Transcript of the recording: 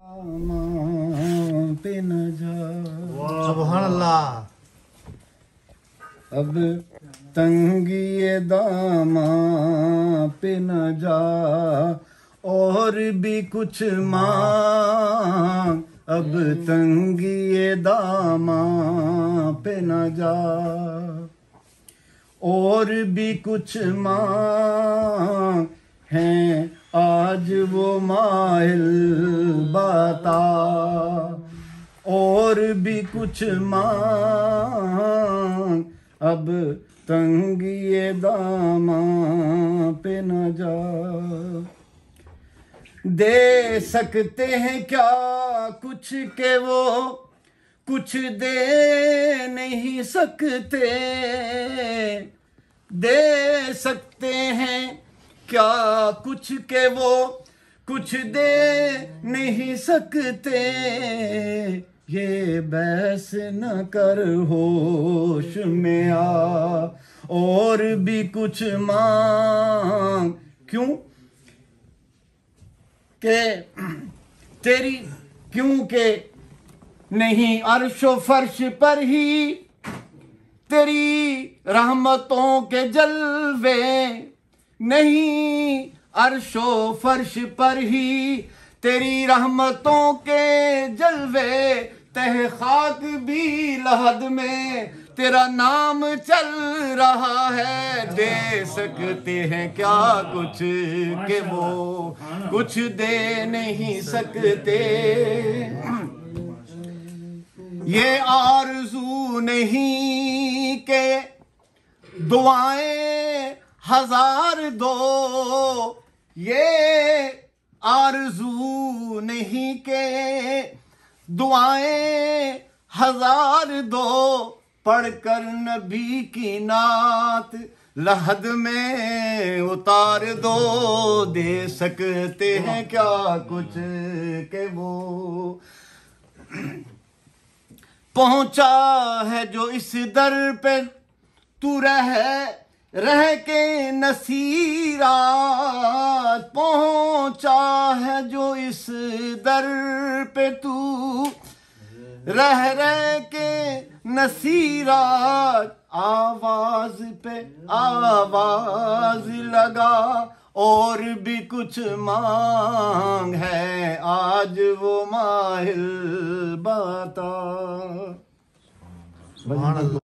पे न जा, सुभान अल्लाह। अब तंगिए दामा पे न जा, और भी कुछ मांग। अब तंगिए दामा पे न जा, और भी कुछ मांग हैं आज वो माहिल बता। और भी कुछ मांग, अब तंगिए दामा पे न जा। दे सकते हैं क्या कुछ के वो कुछ दे नहीं सकते। दे सकते हैं क्या कुछ के वो कुछ दे नहीं सकते। ये बहस न कर होश में आ, और भी कुछ मांग। क्यों के तेरी, क्योंकि नहीं अर्शो फर्श पर ही तेरी रहमतों के जलवे। नहीं अर्शो फर्श पर ही तेरी रहमतों के जलवे। तह खाक भी लहद में तेरा नाम चल रहा है। दे सकते हैं क्या कुछ के वो कुछ दे नहीं सकते। ये आरज़ू नहीं के दुआएं हजार दो। ये आरज़ू नहीं के दुआएं हजार दो। पढ़कर नबी की नात लहद में उतार दो। दे सकते हैं क्या कुछ के वो पहुंचा है जो इस दर पे तू रह के नसीरा। पहुंचा है जो इस दर पे तू रह के नसीरा। आवाज पे आवाज लगा, और भी कुछ मांग है आज वो माहिल बता। सुभान अल्लाह।